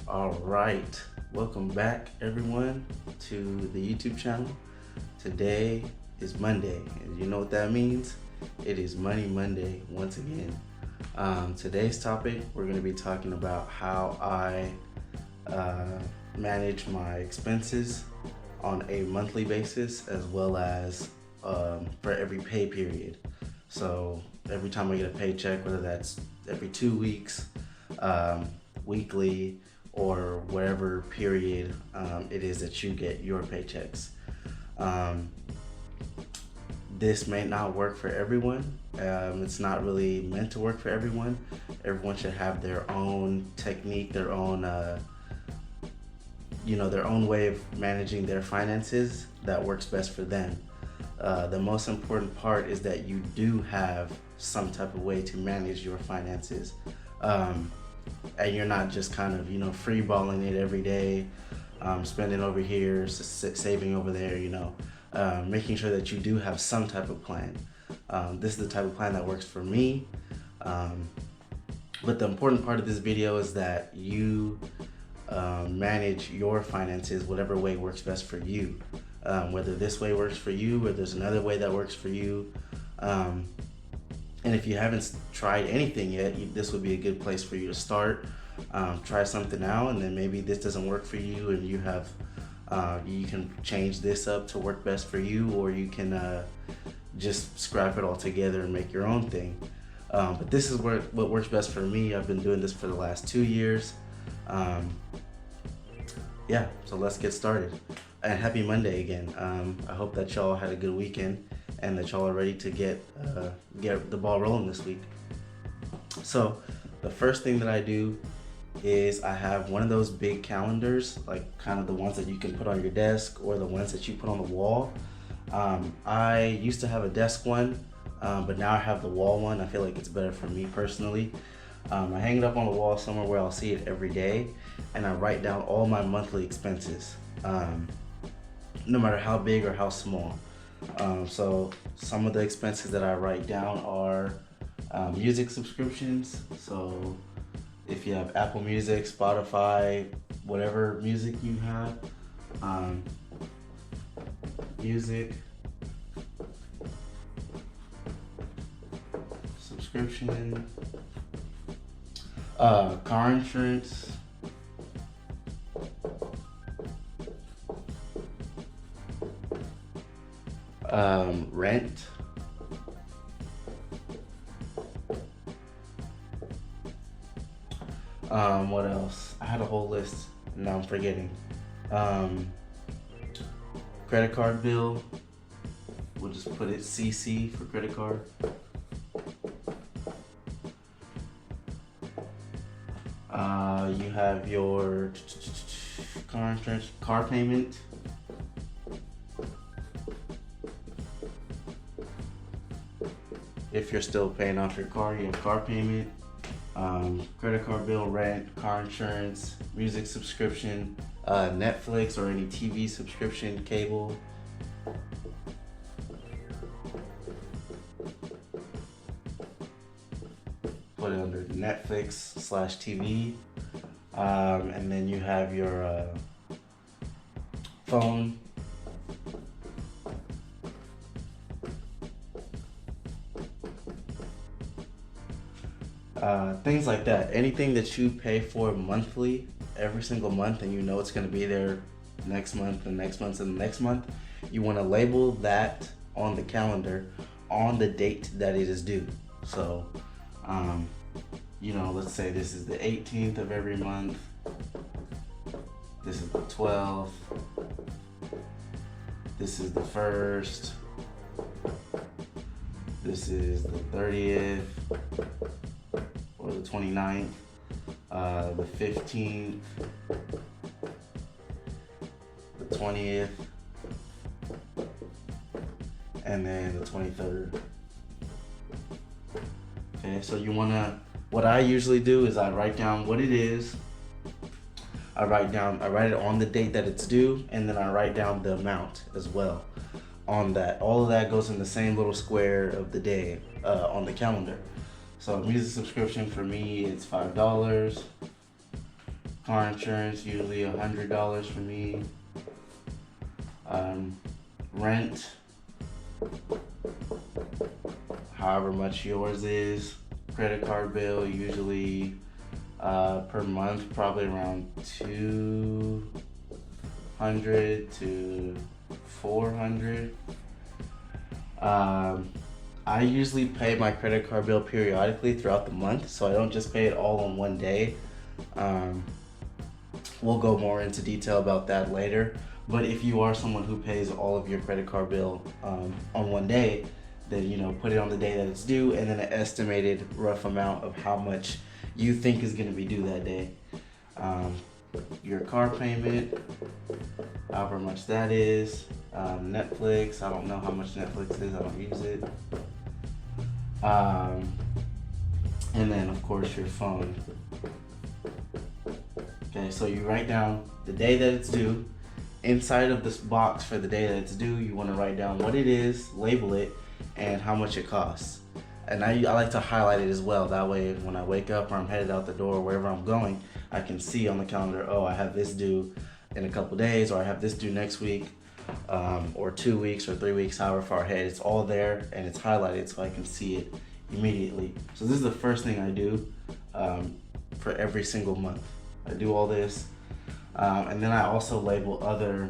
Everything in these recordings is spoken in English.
All right, welcome back everyone to the YouTube channel. Today is Monday, and you know what that means? It is Money Monday once again. Today's topic, we're going to be talking about how I manage my expenses on a monthly basis, as well as for every pay period. So every time I get a paycheck, whether that's every 2 weeks, weekly, or whatever period it is that you get your paychecks. This may not work for everyone. It's not really meant to work for everyone. Everyone should have their own technique, their own their own way of managing their finances that works best for them. The most important part is that you do have some type of way to manage your finances. And you're not just kind of, free balling it every day, spending over here, saving over there, making sure that you do have some type of plan. This is the type of plan that works for me. But the important part of this video is that you manage your finances whatever way works best for you. Whether this way works for you or there's another way that works for you. And if you haven't tried anything yet, this would be a good place for you to start. Try something out, and then maybe this doesn't work for you, and you have you can change this up to work best for you, or you can just scrap it all together and make your own thing. But this is what works best for me. I've been doing this for the last 2 years. Yeah, so let's get started. And happy Monday again. I hope that y'all had a good weekend and that y'all are ready to get the ball rolling this week. So the first thing that I do is I have one of those big calendars, like kind of the ones that you can put on your desk or the ones that you put on the wall. I used to have a desk one, but now I have the wall one. I feel like it's better for me personally. I hang it up on the wall somewhere where I'll see it every day, and I write down all my monthly expenses, no matter how big or how small. So some of the expenses that I write down are music subscriptions. So if you have Apple Music, Spotify, whatever music you have, music subscription, car insurance, rent, what else? I had a whole list, now I'm forgetting. Credit card bill, we'll just put it CC for credit card. You have your car insurance, car payment, if you're still paying off your car, you have car payment, credit card bill, rent, car insurance, music subscription, Netflix or any TV subscription, cable. Put it under Netflix/TV. And then you have your phone, things like that. Anything that you pay for monthly, every single month, and you know it's going to be there next month and next month and the next month, you want to label that on the calendar on the date that it is due. So let's say this is the 18th of every month, this is the 12th, this is the 1st, this is the 30th or the 29th, the 15th, the 20th, and then the 23rd. Okay, so what I usually do is I write down what it is. I write it on the date that it's due, and then I write down the amount as well on that. All of that goes in the same little square of the day on the calendar. So music subscription for me, it's $5. Car insurance, usually $100 for me. Rent, however much yours is. Credit card bill, usually per month, probably around 200 to 400. I usually pay my credit card bill periodically throughout the month, so I don't just pay it all on one day. We'll go more into detail about that later. But if you are someone who pays all of your credit card bill on one day, then put it on the day that it's due, and then an estimated rough amount of how much you think is going to be due that day. Your car payment, however much that is. Netflix, I don't know how much Netflix is, I don't use it. And then of course your phone. Okay, so you write down the day that it's due. Inside of this box for the day that it's due, you want to write down what it is, label it, and how much it costs. And I like to highlight it as well. That way when I wake up or I'm headed out the door or wherever I'm going, I can see on the calendar, oh, I have this due in a couple days, or I have this due next week, or 2 weeks or 3 weeks, however far ahead. It's all there and it's highlighted so I can see it immediately. So this is the first thing I do for every single month. I do all this. And then I also label other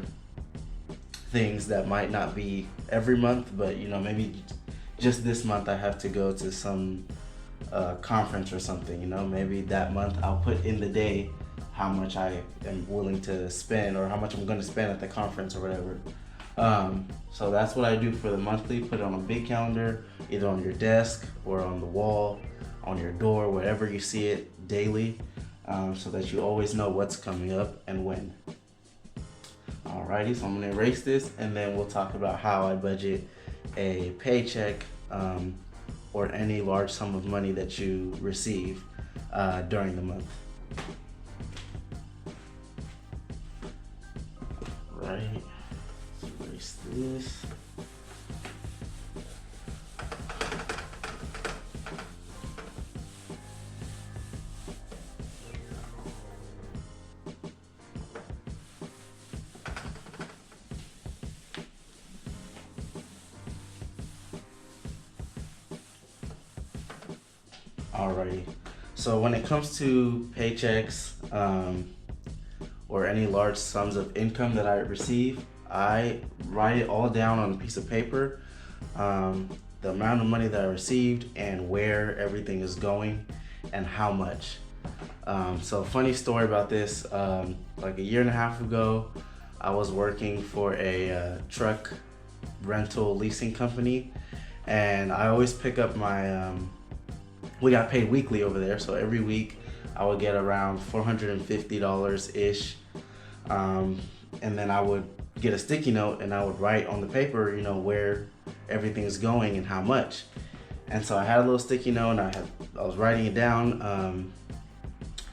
things that might not be every month, but maybe just this month I have to go to some conference or something. Maybe that month I'll put in the day how much I am willing to spend, or how much I'm going to spend at the conference or whatever. So that's what I do for the monthly. Put it on a big calendar, either on your desk or on the wall, on your door, wherever you see it daily. So that you always know what's coming up and when. Alrighty, so I'm gonna erase this, and then we'll talk about how I budget a paycheck or any large sum of money that you receive during the month. Right, let's erase this. Alrighty, so when it comes to paychecks or any large sums of income that I receive, I write it all down on a piece of paper, the amount of money that I received and where everything is going and how much. So funny story about this, like a year and a half ago, I was working for a truck rental leasing company, and I always pick up my we got paid weekly over there, so every week I would get around $450-ish, and then I would get a sticky note and I would write on the paper, where everything is going and how much. And so I had a little sticky note, and I was writing it down,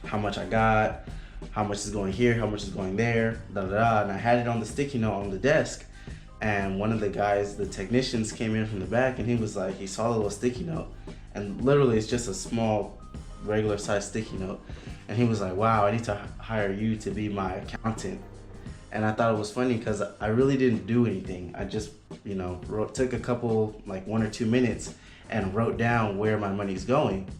how much I got, how much is going here, how much is going there, and I had it on the sticky note on the desk. And one of the guys, the technicians, came in from the back, and he was like, he saw the little sticky note, and literally it's just a small regular size sticky note, and he was like, wow, I need to hire you to be my accountant. And I thought it was funny because I really didn't do anything. I just took a couple, like 1 or 2 minutes, and wrote down where my money's going.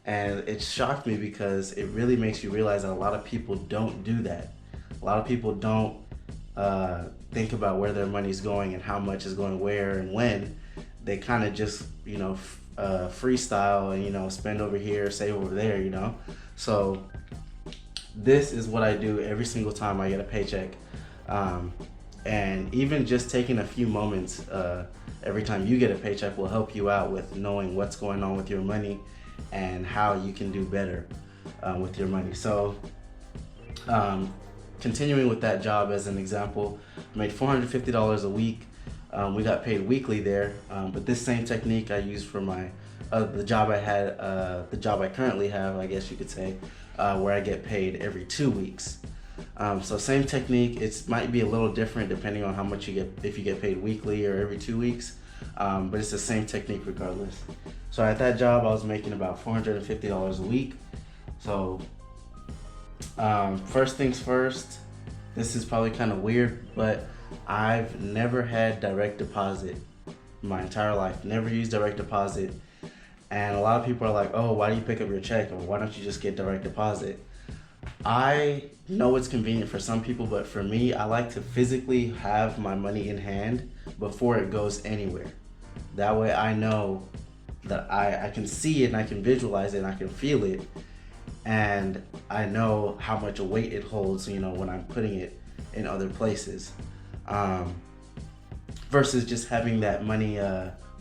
And it shocked me because it really makes you realize that a lot of people don't do that. A lot of people don't think about where their money's going and how much is going where and when. They kind of just freestyle and spend over here, save over there. So this is what I do every single time I get a paycheck, and even just taking a few moments every time you get a paycheck will help you out with knowing what's going on with your money and how you can do better with your money. So continuing with that job as an example, I made $450 a week. We got paid weekly there, but this same technique I used for my the job I had, the job I currently have, I guess you could say, where I get paid every 2 weeks. So same technique. It might be a little different depending on how much you get, if you get paid weekly or every 2 weeks, but it's the same technique regardless. So at that job I was making about $450 a week. So First things first, this is probably kind of weird, but I've never had direct deposit my entire life. Never used direct deposit. And a lot of people are like, oh, why do you pick up your check? Or why don't you just get direct deposit? I know it's convenient for some people, but for me, I like to physically have my money in hand before it goes anywhere. That way I know that I can see it and I can visualize it and I can feel it. And I know how much weight it holds, when I'm putting it in other places. Versus just having that money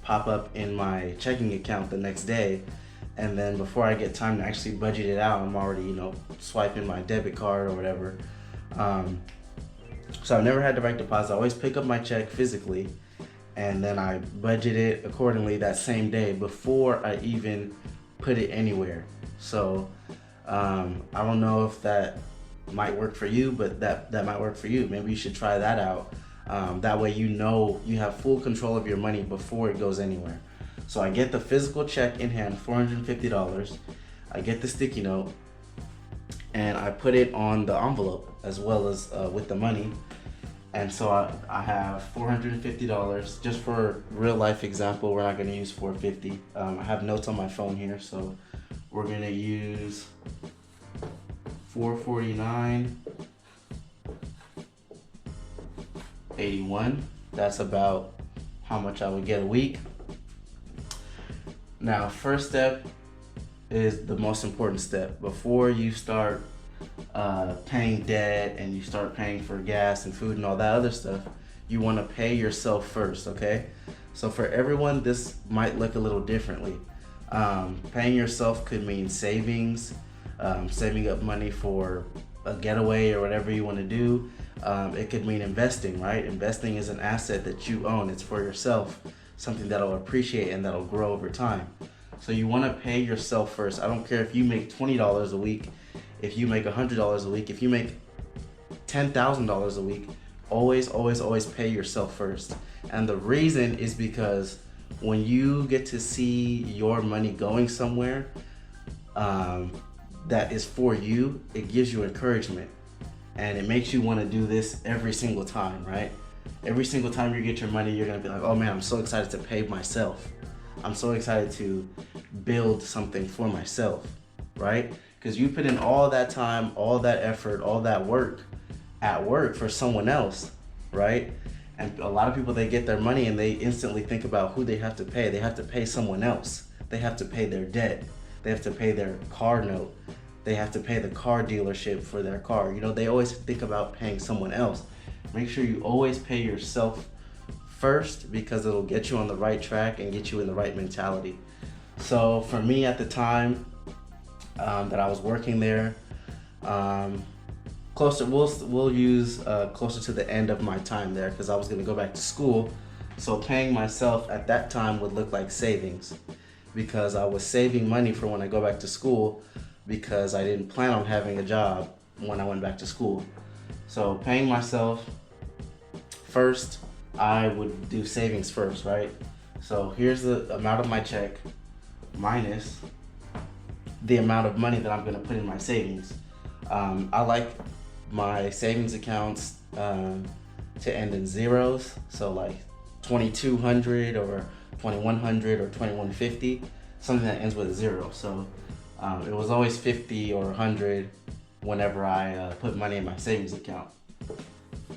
pop up in my checking account the next day, and then before I get time to actually budget it out, I'm already swiping my debit card or whatever. So I've never had direct deposit. I always pick up my check physically, and then I budget it accordingly that same day before I even put it anywhere. So I don't know if that might work for you, but that might work for you. Maybe you should try that out. That way you have full control of your money before it goes anywhere. So I get the physical check in hand, $450. I get the sticky note, and I put it on the envelope as well as with the money. And so I have $450. Just for real life example, we're not going to use $450. I have notes on my phone here, so we're going to use $449.81. That's about how much I would get a week. Now, first step is the most important step. Before you start paying debt and you start paying for gas and food and all that other stuff, you want to pay yourself first, okay? So for everyone, this might look a little differently. Paying yourself could mean savings, saving up money for a getaway or whatever you want to do. It could mean investing, right? Investing is an asset that you own. It's for yourself, something that'll appreciate and that'll grow over time. So you want to pay yourself first. I don't care if you make $20 a week, if you make $100 a week, if you make $10,000 a week, always pay yourself first. And the reason is because when you get to see your money going somewhere that is for you, it gives you encouragement. And it makes you want to do this every single time, right? Every single time you get your money, you're going to be like, oh man, I'm so excited to pay myself. I'm so excited to build something for myself, right? Because you put in all that time, all that effort, all that work at work for someone else, right? And a lot of people, they get their money and they instantly think about who they have to pay. They have to pay someone else. They have to pay their debt. They have to pay their car note. They have to pay the car dealership for their car. They always think about paying someone else. Make sure you always pay yourself first, because it'll get you on the right track and get you in the right mentality. So for me at the time that I was working there, we'll use closer to the end of my time there, because I was going to go back to school. So paying myself at that time would look like savings, because I was saving money for when I go back to school, because I didn't plan on having a job when I went back to school. So paying myself first, I would do savings first, right? So here's the amount of my check minus the amount of money that I'm gonna put in my savings. I like my savings accounts to end in zeros, so like 2200 or 2100 or 2150, something that ends with a zero. So it was always 50 or 100 whenever I put money in my savings account.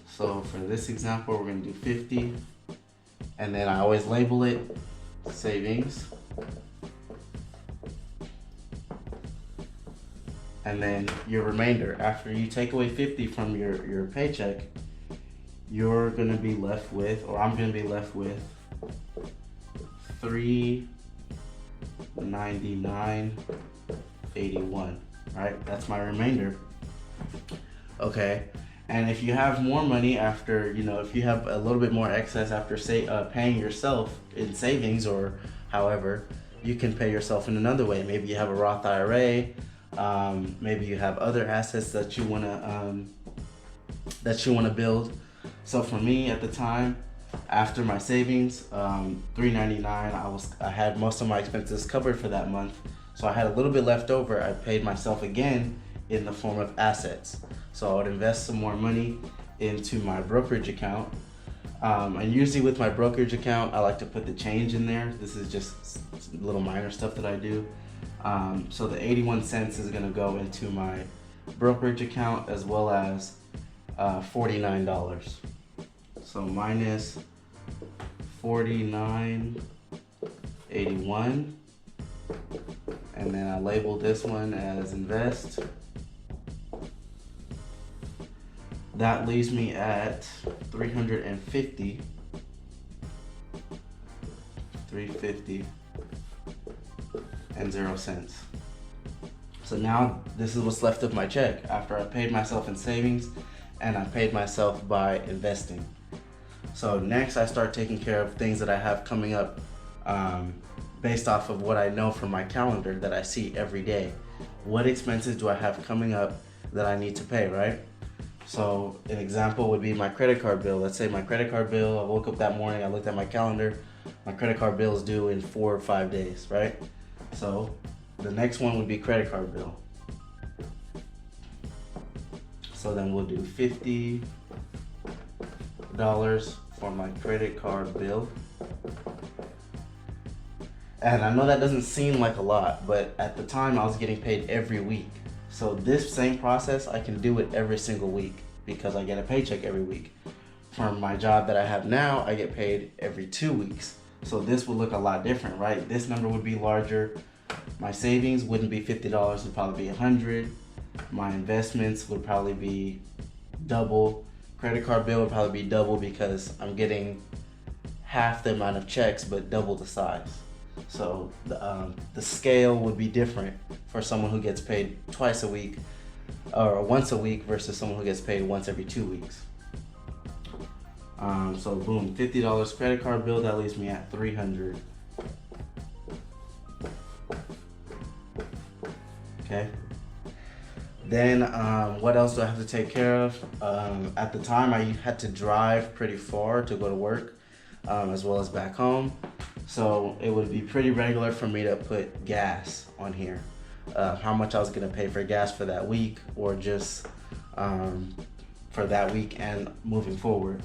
So for this example, we're gonna do 50, and then I always label it savings. And then your remainder, after you take away 50 from your paycheck, you're gonna be left with, or I'm gonna be left with, $399.81, right? That's my remainder. Okay, and if you have more money after, if you have a little bit more excess after paying yourself in savings or however, you can pay yourself in another way. Maybe you have a Roth IRA, maybe you have other assets that you wanna build. So for me at the time, after my savings, $399, I had most of my expenses covered for that month. So I had a little bit left over. I paid myself again in the form of assets. So I would invest some more money into my brokerage account. And usually with my brokerage account, I like to put the change in there. This is just little minor stuff that I do. So the 81 cents is gonna go into my brokerage account, as well as $49. So minus 49.81, and then I label this one as invest. That leaves me at 350 and 0 cents. So now this is what's left of my check after I paid myself in savings and I paid myself by investing. So next I start taking care of things that I have coming up based off of what I know from my calendar that I see every day. What expenses do I have coming up that I need to pay, right? So an example would be my credit card bill. Let's say my credit card bill, I woke up that morning, I looked at my calendar, my credit card bill is due in 4 or 5 days, right? So the next one would be credit card bill. So then we'll do $50 for my credit card bill. And I know that doesn't seem like a lot, but at the time I was getting paid every week. So this same process, I can do it every single week because I get a paycheck every week. From my job that I have now, I get paid every 2 weeks. So this would look a lot different, right? This number would be larger. My savings wouldn't be $50, it'd probably be $100. My investments would probably be double. Credit card bill would probably be double because I'm getting half the amount of checks but double the size. So the scale would be different for someone who gets paid twice a week or once a week versus someone who gets paid once every 2 weeks. So boom, $50 credit card bill, that leaves me at $300. Okay. Then what else do I have to take care of? At the time I had to drive pretty far to go to work, as well as back home. So it would be pretty regular for me to put gas on here. How much I was gonna pay for gas for that week, or just for that week and moving forward.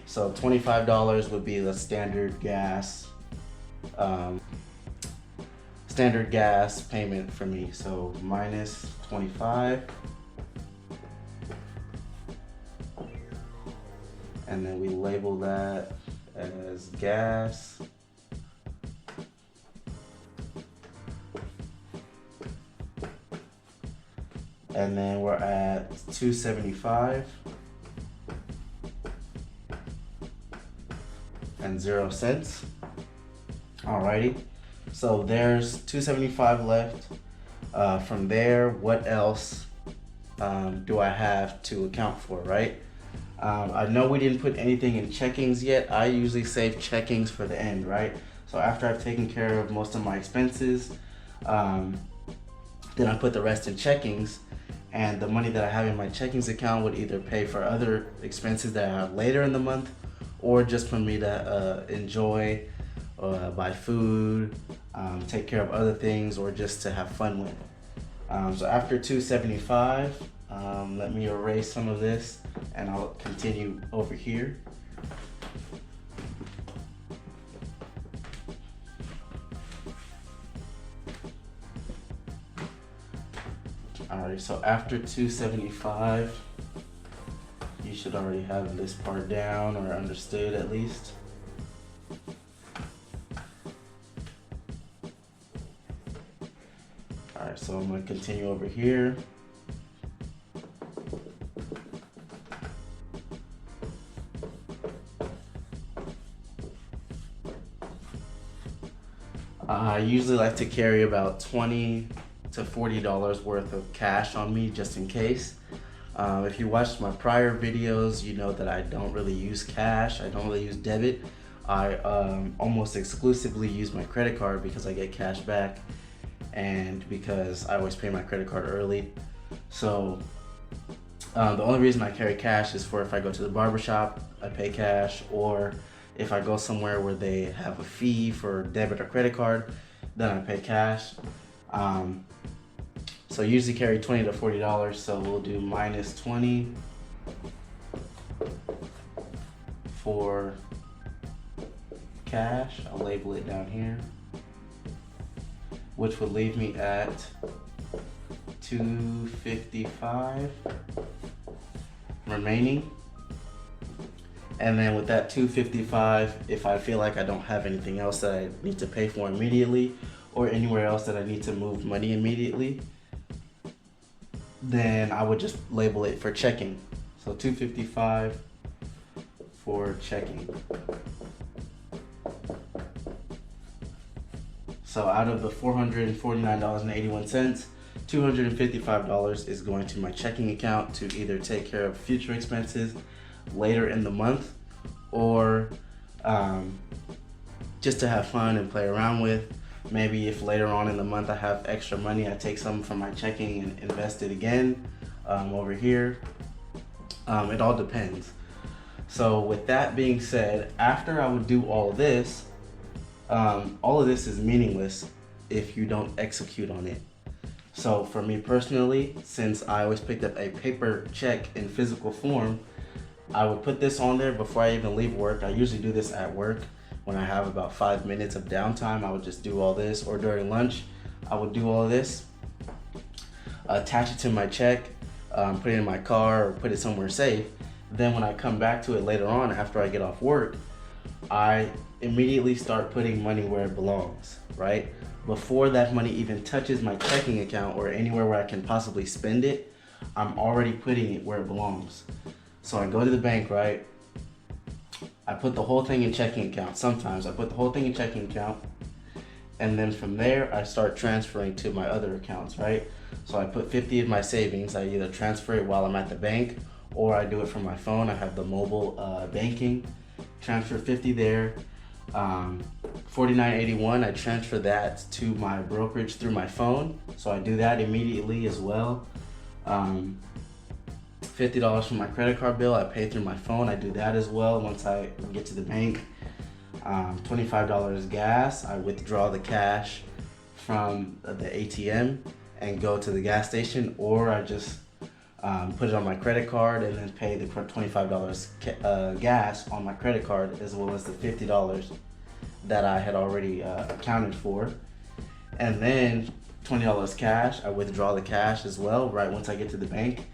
So $25 would be the standard gas payment for me. So minus 25, and then we label that as gas. And then we're at $2.75 and 0 cents. Alrighty, so there's $2.75 left. From there, what else do I have to account for, right? I know we didn't put anything in checkings yet. I usually save checkings for the end, right? So after I've taken care of most of my expenses, then I put the rest in checkings. And the money that I have in my checkings account would either pay for other expenses that I have later in the month, or just for me to enjoy, buy food, take care of other things, or just to have fun with. So after $2.75, let me erase some of this and I'll continue over here. Alright, so after $2.75, you should already have this part down or understood at least. Alright, so I'm going to continue over here. I usually like to carry about $20 to $40 worth of cash on me just in case. If you watched my prior videos, you know that I don't really use cash. I don't really use debit. I almost exclusively use my credit card because I get cash back and because I always pay my credit card early. So the only reason I carry cash is for if I go to the barbershop, I pay cash, or if I go somewhere where they have a fee for debit or credit card, then I pay cash. So usually carry $20 to $40, so we'll do minus 20 for cash. I'll label it down here, which would leave me at $255 remaining. And then with that $255, if I feel like I don't have anything else that I need to pay for immediately, or anywhere else that I need to move money immediately, then I would just label it for checking. So $255 for checking. So out of the $449.81, $255 is going to my checking account to either take care of future expenses later in the month, or just to have fun and play around with. Maybe if later on in the month I have extra money, I take some from my checking and invest it again over here. It all depends. So with that being said, after I would do all of this is meaningless if you don't execute on it. So for me personally, since I always picked up a paper check in physical form, I would put this on there before I even leave work. I usually do this at work when I have about 5 minutes of downtime. I would just do all this, or during lunch, I would do all of this, attach it to my check, put it in my car, or put it somewhere safe. Then when I come back to it later on after I get off work, I immediately start putting money where it belongs, right? Before that money even touches my checking account or anywhere where I can possibly spend it, I'm already putting it where it belongs. So I go to the bank, right? I put the whole thing in checking account. Sometimes I put the whole thing in checking account, and then from there I start transferring to my other accounts, right? So I put 50 of my savings. I either transfer it while I'm at the bank, or I do it from my phone. I have the mobile banking. Transfer 50 there. $49.81, I transfer that to my brokerage through my phone. So I do that immediately as well. $50 for my credit card bill, I pay through my phone. I do that as well once I get to the bank. $25 gas, I withdraw the cash from the ATM and go to the gas station, or I just put it on my credit card and then pay the $25 gas on my credit card, as well as the $50 that I had already accounted for. And then $20 cash, I withdraw the cash as well right once I get to the bank.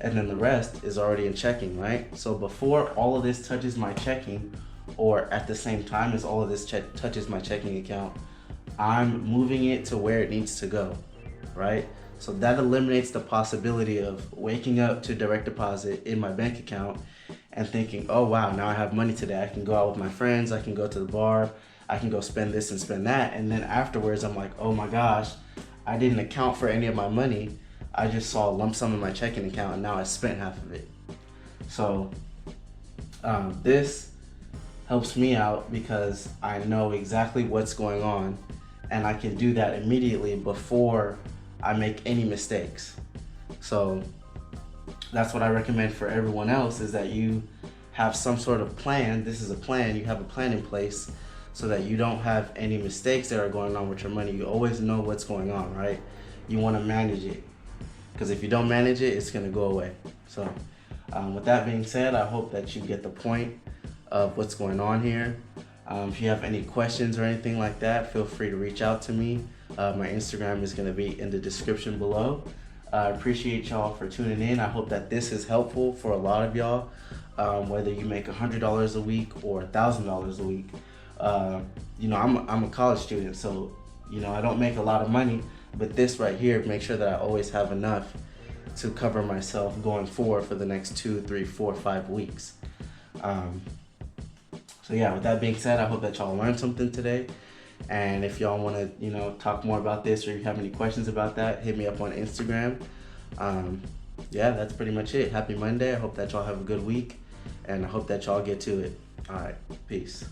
And then the rest is already in checking, right? So before all of this touches my checking, or at the same time as all of this touches my checking account, I'm moving it to where it needs to go, right? So that eliminates the possibility of waking up to direct deposit in my bank account and thinking, oh wow, now I have money today. I can go out with my friends, I can go to the bar, I can go spend this and spend that. And then afterwards I'm like, oh my gosh, I didn't account for any of my money. I just saw a lump sum in my checking account and now I spent half of it. So this helps me out because I know exactly what's going on, and I can do that immediately before I make any mistakes. So that's what I recommend for everyone else, is that you have some sort of plan. This is a plan. You have a plan in place so that you don't have any mistakes that are going on with your money. You always know what's going on, right? You want to manage it, because if you don't manage it, it's going to go away. So with that being said, I hope that you get the point of what's going on here. If you have any questions or anything like that, feel free to reach out to me. My Instagram is going to be in the description below. I appreciate y'all for tuning in. I hope that this is helpful for a lot of y'all, whether you make $100 a week or $1,000 a week. I'm a college student, so I don't make a lot of money, but this right here makes sure that I always have enough to cover myself going forward for the next 2, 3, 4, 5 weeks. So yeah, with that being said, I hope that y'all learned something today. And if y'all want to, talk more about this, or you have any questions about that, hit me up on Instagram. Yeah, that's pretty much it. Happy Monday. I hope that y'all have a good week, and I hope that y'all get to it. All right, peace.